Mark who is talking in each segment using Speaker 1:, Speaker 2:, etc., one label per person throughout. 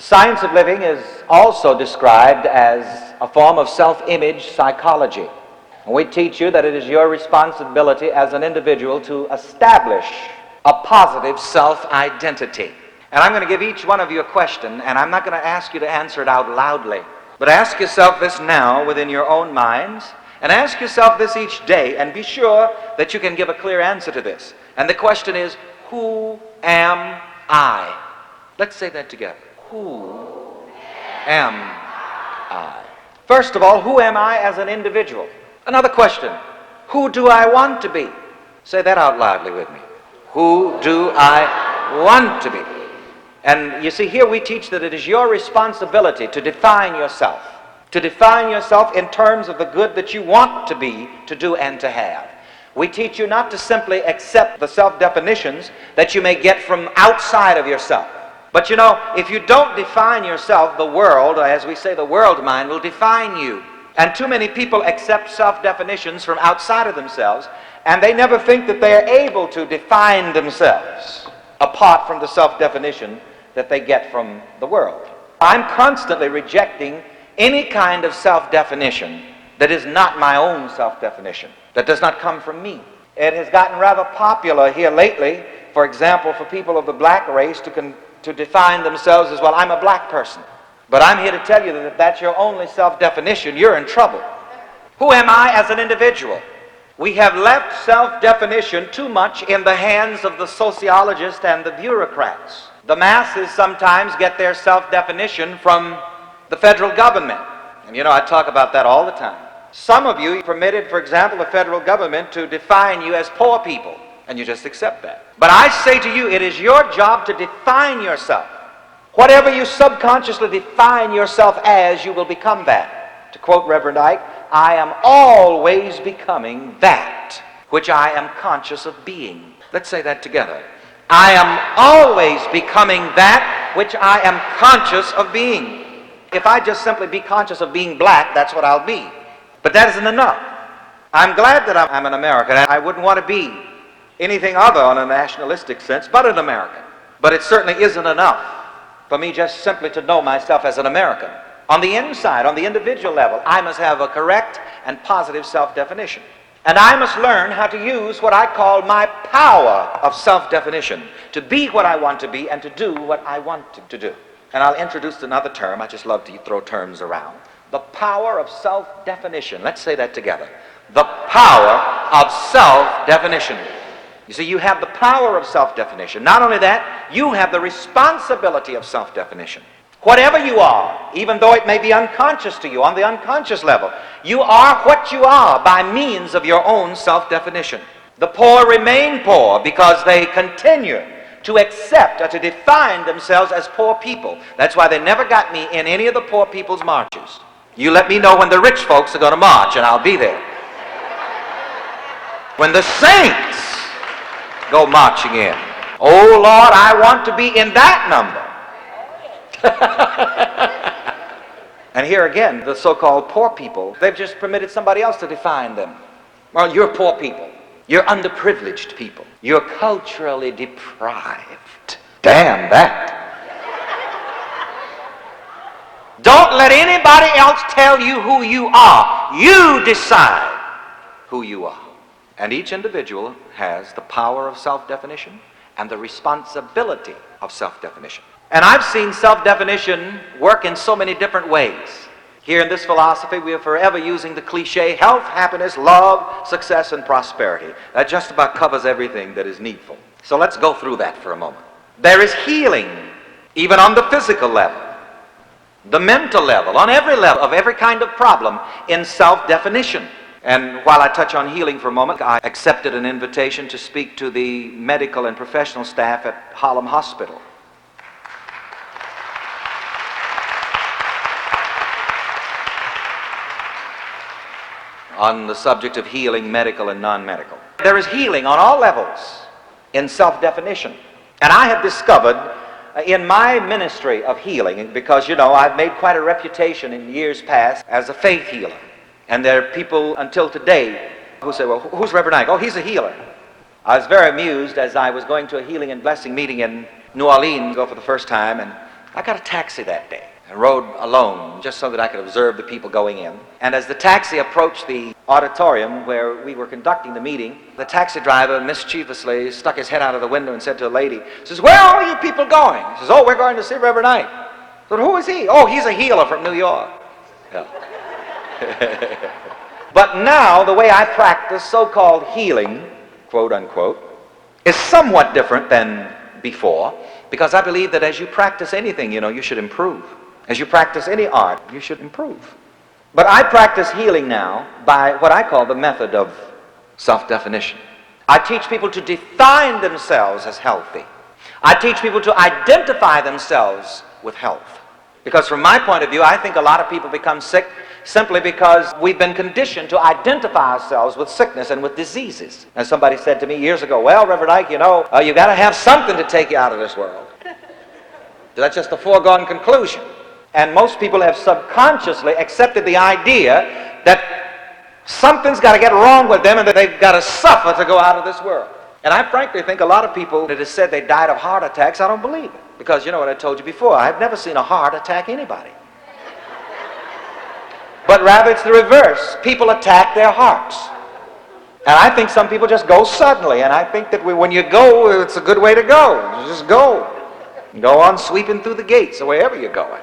Speaker 1: science of living is also described as a form of self-image psychology. And we teach you that it is your responsibility as an individual to establish a positive self-identity. And I'm going to give each one of you a question, and I'm not going to ask you to answer it out loudly. But ask yourself this now within your own minds, and ask yourself this each day, and be sure that you can give a clear answer to this. And the question is, who am I? Let's say that together. Who am I? First of all, who am I as an individual? Another question, who do I want to be? Say that out loudly with me. Who do I want to be? And you see, here we teach that it is your responsibility to define yourself. To define yourself in terms of the good that you want to be, to do, and to have. We teach you not to simply accept the self-definitions that you may get from outside of yourself. But you know, if you don't define yourself, the world, or as we say, the world mind, will define you. And too many people accept self-definitions from outside of themselves, and they never think that they are able to define themselves apart from the self-definition that they get from the world. I'm constantly rejecting any kind of self-definition that is not my own self-definition, that does not come from me. It has gotten rather popular here lately, for example, for people of the black race to define themselves as, well, I'm a black person. But I'm here to tell you that if that's your only self-definition, you're in trouble. Who am I as an individual? We have left self-definition too much in the hands of the sociologists and the bureaucrats. The masses sometimes get their self-definition from the federal government. And you know, I talk about that all the time. Some of you permitted, for example, the federal government to define you as poor people, and you just accept that. But I say to you, it is your job to define yourself. Whatever you subconsciously define yourself as, you will become that. To quote Reverend Ike, I am always becoming that which I am conscious of being. Let's say that together. I am always becoming that which I am conscious of being. If I just simply be conscious of being black, that's what I'll be. But that isn't enough. I'm glad that I'm an American. I wouldn't want to be anything other on a nationalistic sense but an American. But it certainly isn't enough for me just simply to know myself as an American. On the inside, on the individual level, I must have a correct and positive self-definition. And I must learn how to use what I call my power of self-definition, to be what I want to be and to do what I want to do. And I'll introduce another term. I just love to throw terms around. The power of self-definition. Let's say that together. The power of self-definition. You see, you have the power of self-definition. Not only that, you have the responsibility of self-definition. Whatever you are, even though it may be unconscious to you, on the unconscious level, you are what you are by means of your own self-definition. The poor remain poor because they continue to accept or to define themselves as poor people. That's why they never got me in any of the poor people's marches. You let me know when the rich folks are going to march, and I'll be there. When the saints go marching in, oh Lord, I want to be in that number. And here again, the so-called poor people, they've just permitted somebody else to define them. Well, you're poor people. You're underprivileged people. You're culturally deprived. Damn that. Don't let anybody else tell you who you are. You decide who you are. And each individual has the power of self-definition and the responsibility of self-definition. And I've seen self-definition work in so many different ways. Here in this philosophy, we are forever using the cliche, health, happiness, love, success, and prosperity. That just about covers everything that is needful. So let's go through that for a moment. There is healing, even on the physical level, the mental level, on every level of every kind of problem in self-definition. And while I touch on healing for a moment, I accepted an invitation to speak to the medical and professional staff at Harlem Hospital. On the subject of healing, medical and non-medical. There is healing on all levels in self-definition. And I have discovered in my ministry of healing, because, you know, I've made quite a reputation in years past as a faith healer. And there are people until today who say, well, who's Reverend Ike? Oh, he's a healer. I was very amused as I was going to a healing and blessing meeting in New Orleans for the first time, and I got a taxi that day. I rode alone just so that I could observe the people going in. And as the taxi approached the auditorium where we were conducting the meeting, the taxi driver mischievously stuck his head out of the window and said to a lady, says, "Where are all you people going?" He says, "Oh, we're going to see Reverend Knight." I said, "Who is he?" "Oh, he's a healer from New York." Yeah. But now the way I practice so-called healing, quote unquote, is somewhat different than before, because I believe that as you practice anything, you should improve. As you practice any art, you should improve. But I practice healing now by what I call the method of self-definition. I teach people to define themselves as healthy. I teach people to identify themselves with health. Because from my point of view, I think a lot of people become sick simply because we've been conditioned to identify ourselves with sickness and with diseases. As somebody said to me years ago, "Well, Reverend Ike, you've got to have something to take you out of this world." That's just a foregone conclusion. And most people have subconsciously accepted the idea that something's got to get wrong with them and that they've got to suffer to go out of this world. And I frankly think a lot of people that have said they died of heart attacks, I don't believe it. Because you know what I told you before, I've never seen a heart attack anybody. But rather it's the reverse. People attack their hearts. And I think some people just go suddenly. And I think that when you go, it's a good way to go. You just go. Go on sweeping through the gates or wherever you're going.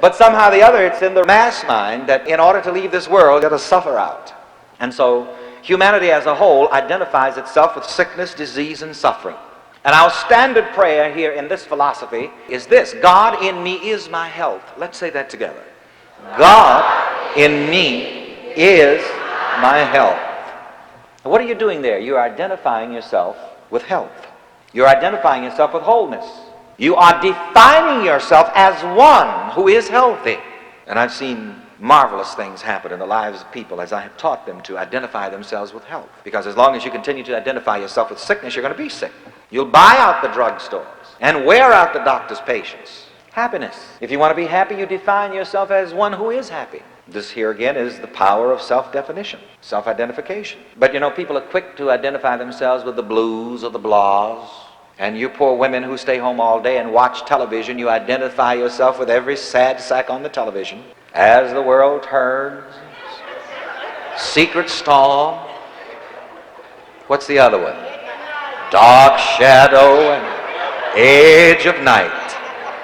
Speaker 1: But somehow or the other, it's in the mass mind that in order to leave this world, you got to suffer out. And so humanity as a whole identifies itself with sickness, disease, and suffering. And our standard prayer here in this philosophy is this: God in me is my health. Let's say that together. God in me is my health. What are you doing there? You're identifying yourself with health. You're identifying yourself with wholeness. You are defining yourself as one who is healthy. And I've seen marvelous things happen in the lives of people as I have taught them to identify themselves with health. Because as long as you continue to identify yourself with sickness, you're going to be sick. You'll buy out the drugstores and wear out the doctor's patients. Happiness. If you want to be happy, you define yourself as one who is happy. This here again is the power of self-definition, self-identification. But people are quick to identify themselves with the blues or the blahs. And you poor women who stay home all day and watch television, you identify yourself with every sad sack on the television. As the world turns, Secret Storm. What's the other one? Dark Shadow and Edge of Night.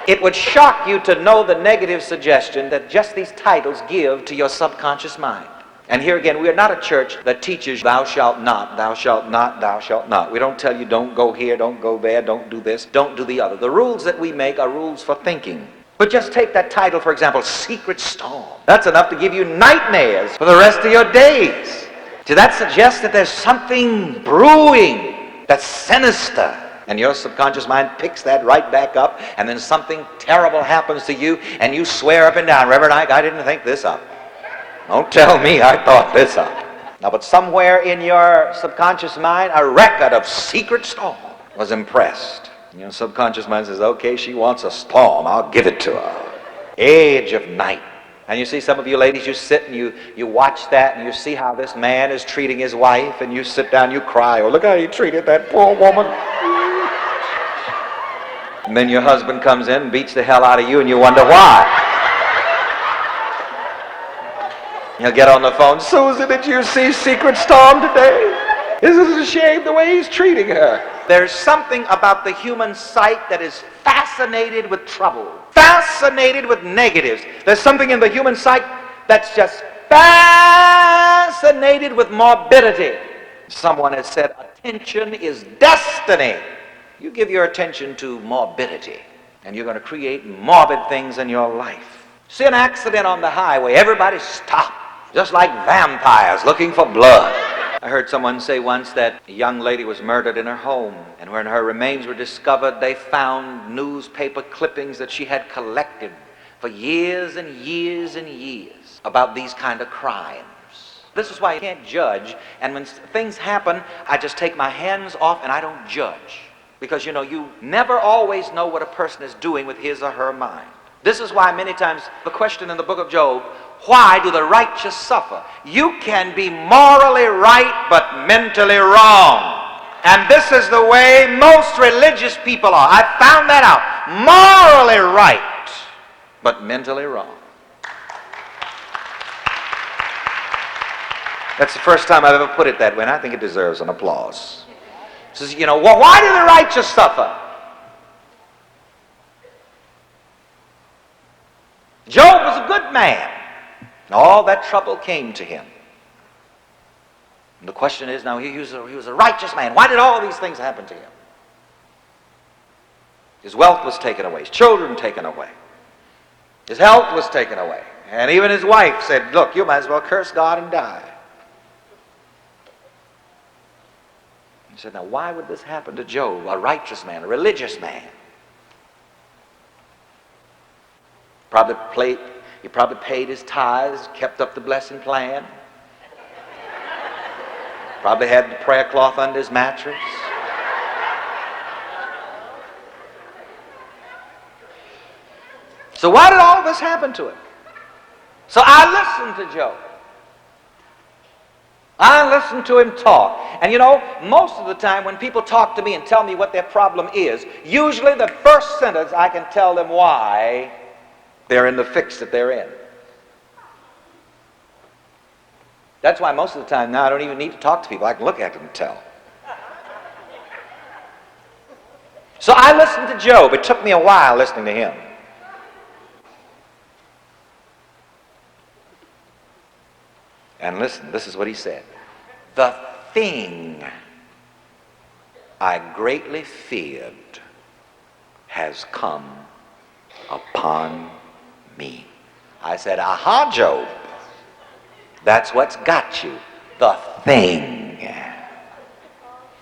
Speaker 1: It would shock you to know the negative suggestion that just these titles give to your subconscious mind. And here again, we are not a church that teaches thou shalt not, thou shalt not, thou shalt not. We don't tell you don't go here, don't go there, don't do this, don't do the other. The rules that we make are rules for thinking. But just take that title, for example, Secret Storm. That's enough to give you nightmares for the rest of your days. Does that suggest that there's something brewing that's sinister? And your subconscious mind picks that right back up, and then something terrible happens to you, and you swear up and down, "Reverend Ike, I didn't think this up. Don't tell me I thought this up." Now, but somewhere in your subconscious mind, a record of Secret Storm was impressed. Your subconscious mind says, "Okay, she wants a storm. I'll give it to her." Edge of Night. And you see some of you ladies, you sit and you watch that, and you see how this man is treating his wife, and you sit down, you cry, "Oh, look how he treated that poor woman." And then your husband comes in and beats the hell out of you, and you wonder why. He'll get on the phone, "Susan, did you see Secret Storm today? Isn't it a shame the way he's treating her?" There's something about the human psyche that is fascinated with trouble, fascinated with negatives. There's something in the human psyche that's just fascinated with morbidity. Someone has said, attention is destiny. You give your attention to morbidity, and you're going to create morbid things in your life. See an accident on the highway, everybody stop. Just like vampires looking for blood. I heard someone say once that a young lady was murdered in her home, and when her remains were discovered, they found newspaper clippings that she had collected for years and years and years about these kind of crimes. This is why you can't judge, and when things happen, I just take my hands off and I don't judge. Because you never always know what a person is doing with his or her mind. This is why many times the question in the book of Job, why do the righteous suffer? You can be morally right but mentally wrong. And this is the way most religious people are. I found that out. Morally right, but mentally wrong. That's the first time I've ever put it that way, and I think it deserves an applause. It says, you know, well, why do the righteous suffer? Job was a good man, and all that trouble came to him. And the question is now, he was a righteous man. Why did all these things happen to him? His wealth was taken away, his children taken away, his health was taken away, and even his wife said, look, you might as well curse God and die. He said, now why would this happen to Job, a righteous man, a religious man? He probably paid his tithes, kept up the blessing plan. Probably had the prayer cloth under his mattress. So why did all this happen to him? So I listened to Job. I listened to him talk. And you know, most of the time when people talk to me and tell me what their problem is, usually the first sentence I can tell them why they're in the fix that they're in. That's why most of the time now I don't even need to talk to people. I can look at them and tell. So I listened to Job. It took me a while listening to him. And listen, this is what he said. The thing I greatly feared has come upon me. I said, aha, Job. That's what's got you. The thing.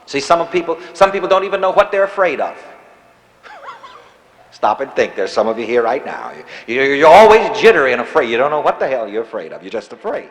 Speaker 1: See, some people don't even know what they're afraid of. Stop and think. There's some of you here right now. You're always jittery and afraid. You don't know what the hell you're afraid of. You're just afraid.